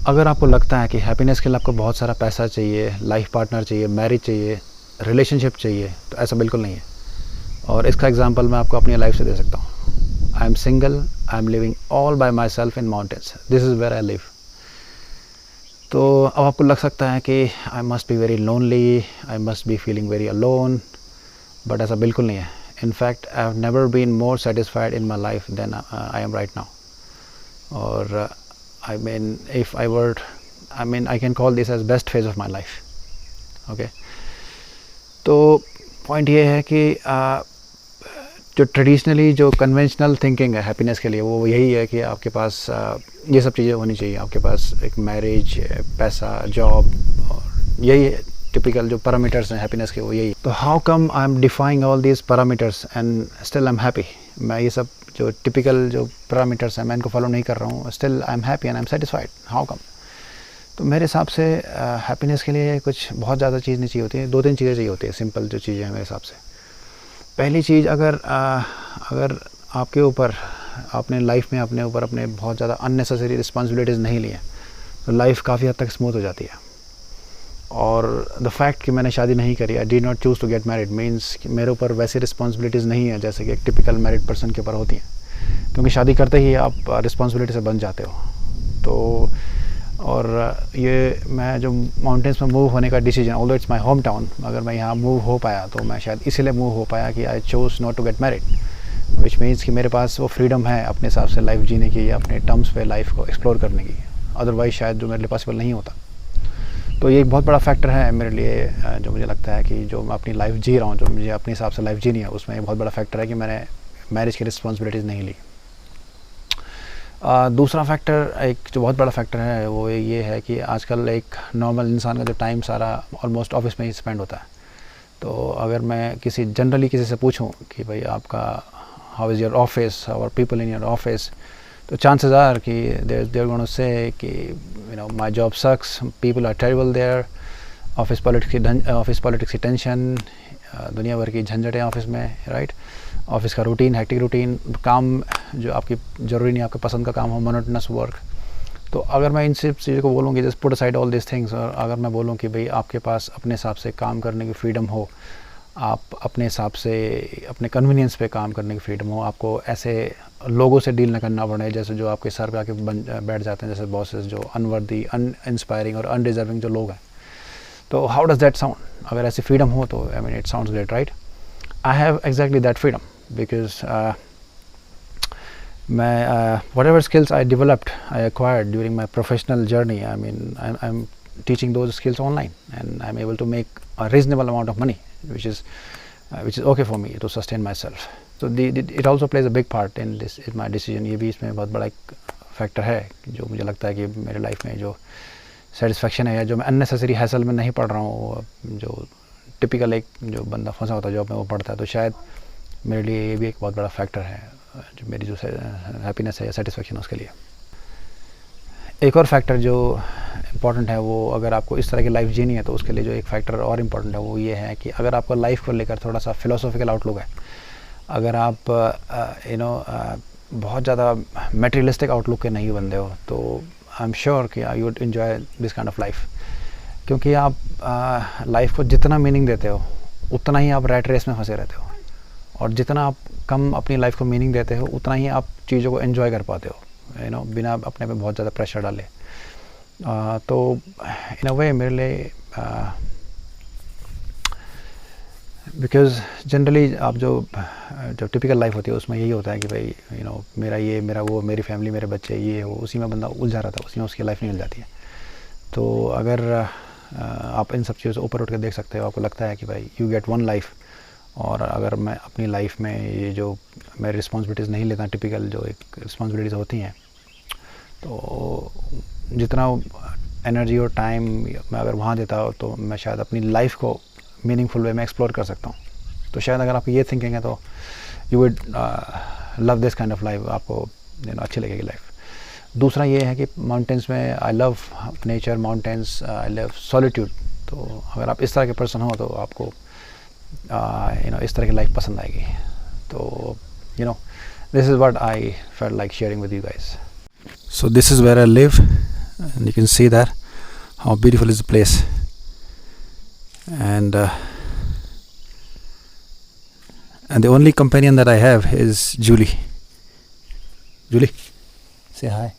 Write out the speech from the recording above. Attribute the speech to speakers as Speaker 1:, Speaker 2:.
Speaker 1: अगर आपको लगता है कि हैप्पीनेस के लिए आपको बहुत सारा पैसा चाहिए, लाइफ पार्टनर चाहिए, मैरिज चाहिए, रिलेशनशिप चाहिए, तो ऐसा बिल्कुल नहीं है। और इसका एग्जांपल मैं आपको अपनी लाइफ से दे सकता हूँ। I am single, I am living all by myself in mountains, this is where I live. तो अब आपको लग सकता है कि I must be very lonely, I must be feeling very alone, but ऐसा बिल्कुल नहीं है। In fact I have never been more satisfied in my life than I am right now. और I mean, if I were, I mean, I can call this as best phase of my life. Okay. तो point ये है कि जो traditionally जो conventional thinking है happiness के लिए, वो यही है कि आपके पास ये सब चीज़ें होनी चाहिए। आपके पास एक मैरिज, पैसा, जॉब, और यही टिपिकल जो पैरामीटर्स हैं हैप्पीनेस के, वो यही। तो how come I am defying all these parameters and still I am happy? मैं ये सब जो टिपिकल जो पैरामीटर्स हैं मैं इनको फॉलो नहीं कर रहा हूँ, still I am happy and I am satisfied, how come? तो मेरे हिसाब से हैप्पीनेस के लिए कुछ बहुत ज़्यादा चीज़ नहीं चाहिए होती है, 2-3 चीज़ें चाहिए होती है, सिंपल जो चीज़ें हैं मेरे हिसाब से। पहली चीज़, अगर आपके ऊपर, अपने लाइफ में अपने ऊपर अपने बहुत ज़्यादा अननेसेसरी रिस्पॉन्सिबिलिटीज़ नहीं लिए, तो लाइफ काफ़ी हद तक स्मूथ हो जाती है। और द फैक्ट कि मैंने शादी नहीं करी, I did not choose to get married, means कि मेरे ऊपर वैसी रिस्पॉन्सिबिलिटीज़ नहीं है जैसे कि एक टिपिकल मैरिड पर्सन के ऊपर होती हैं, क्योंकि शादी करते ही आप रिस्पॉन्सिबिलिटी से बन जाते हो। तो और ये मैं जो माउंटेन्स में मूव होने का decision, although it's my home town, अगर मैं यहाँ मूव हो पाया तो मैं शायद इसीलिए मूव हो पाया कि I chose not to get married, which means कि मेरे पास वो फ्रीडम है अपने हिसाब से लाइफ जीने की, अपने टर्म्स पे लाइफ को एक्सप्लोर करने की। अदरवाइज़ शायद जो मेरे लिए पॉसिबल नहीं होता। तो ये एक बहुत बड़ा फैक्टर है मेरे लिए, जो मुझे लगता है कि जो मैं अपनी लाइफ जी रहा हूँ, जो मुझे अपने हिसाब से लाइफ जीनी है, उसमें एक बहुत बड़ा फैक्टर है कि मैंने मैरिज की रिस्पॉन्सिबिलिटीज़ नहीं ली। दूसरा फैक्टर, एक जो बहुत बड़ा फैक्टर है, वो ये है कि आजकल एक नॉर्मल इंसान का जो टाइम सारा ऑलमोस्ट ऑफिस में ही स्पेंड होता है। तो अगर मैं जनरली किसी से पूछूं कि भाई आपका हाउ इज़ योर ऑफिस, और पीपल इन योर ऑफिस, तो चांसेस आर कि देयर गोना से कि you know my job sucks, people are terrible there, office politics की टेंशन, दुनिया भर की झंझटें ऑफिस में, राइट। ऑफिस का रूटीन, हेक्टिक रूटीन, काम जो आपकी ज़रूरी नहीं आपके पसंद का काम हो, मोनोटोनस वर्क। तो अगर मैं इन सब चीज़ों को बोलूँ कि just put aside all this things, और अगर मैं बोलूँ कि भाई आपके पास अपने हिसाब से काम करने की फ्रीडम हो, आप अपने हिसाब से अपने कन्वीनियंस पे काम करने की फ्रीडम हो, आपको ऐसे लोगों से डील ना करना पड़े जैसे जो आपके सर पे आके बैठ जाते हैं, जैसे बॉसेस जो अनवर्दी, अनइंस्पायरिंग और अनडिजर्विंग जो लोग हैं। तो हाउ डज दैट साउंड? अगर ऐसी फ्रीडम हो तो I mean it sounds great, right? I have exactly that freedom because whatever skills I developed, I acquired during my professional journey, I mean I'm teaching those skills online, and I'm able to make a reasonable amount of money, which is okay for me to sustain myself. So it also plays a big part in my decision. ये भी इसमें बहुत बड़ा एक factor है जो मुझे लगता है कि मेरे लाइफ में जो सेटिस्फैक्शन है, या जो मैं अननेसेसरी हैसल में नहीं पढ़ रहा हूँ, जो टिपिकल एक जो बंदा फंसा होता है जॉब में वो पढ़ता है, तो शायद मेरे लिए ये भी एक बहुत बड़ा फैक्टर है जो मेरी जो हैप्पीनेस है या सेटिस्फेक्शन है उसके लिए। एक और फैक्टर जो इम्पॉर्टेंट है, वो अगर आपको इस तरह की लाइफ जीनी है तो उसके लिए जो एक फैक्टर और इम्पॉर्टेंट है वो ये है कि अगर आपको लाइफ को लेकर थोड़ा सा फिलोसॉफिकल आउटलुक है, अगर आप बहुत ज़्यादा मटेरियलिस्टिक आउटलुक के नहीं बनते हो, तो आई एम श्योर कि you would enjoy this kind of life. क्योंकि आप लाइफ को जितना मीनिंग देते हो उतना ही आप रैट रेस में फंसे रहते हो, और जितना आप कम अपनी लाइफ को मीनिंग देते हो उतना ही आप चीज़ों को एंजॉय कर पाते हो, यू नो, बिना अपने पे बहुत ज़्यादा प्रेशर डाले। तो इन अ वे मेरे लिए, बिकॉज जनरली आप जो टिपिकल लाइफ होती है उसमें यही होता है कि भाई यू नो मेरा ये, मेरा वो, मेरी फैमिली, मेरे बच्चे, ये हो, उसी में बंदा उलझा रहता है, उसी में उसकी लाइफ निकल जाती है। तो अगर आप इन सब चीज़ों से ऊपर उठ कर देख सकते हो, आपको लगता है कि भाई यू गेट वन लाइफ, और अगर मैं अपनी लाइफ में ये जो मैं रिस्पॉन्सिबिलिटीज़ नहीं लेता, टिपिकल जो एक रिस्पॉन्सिबिलिटीज़ होती हैं, तो जितना एनर्जी और टाइम मैं अगर वहाँ देता हूँ तो मैं शायद अपनी लाइफ को मीनिंगफुल वे में एक्सप्लोर कर सकता हूँ। तो शायद अगर आप ये थिंकिंग है तो you would love this kind of life, आपको यू नो अच्छी लगेगी लाइफ। दूसरा ये है कि माउंटेन्स में I love nature, mountains, I love solitude. तो अगर आप इस तरह के पर्सन हो तो आपको यू नो इस तरह की लाइफ पसंद आएगी। तो you know this is what I felt like sharing with you guys. So this is where I live, and you can see that how beautiful is the place. And the only companion that I have is Julie. Julie, say hi.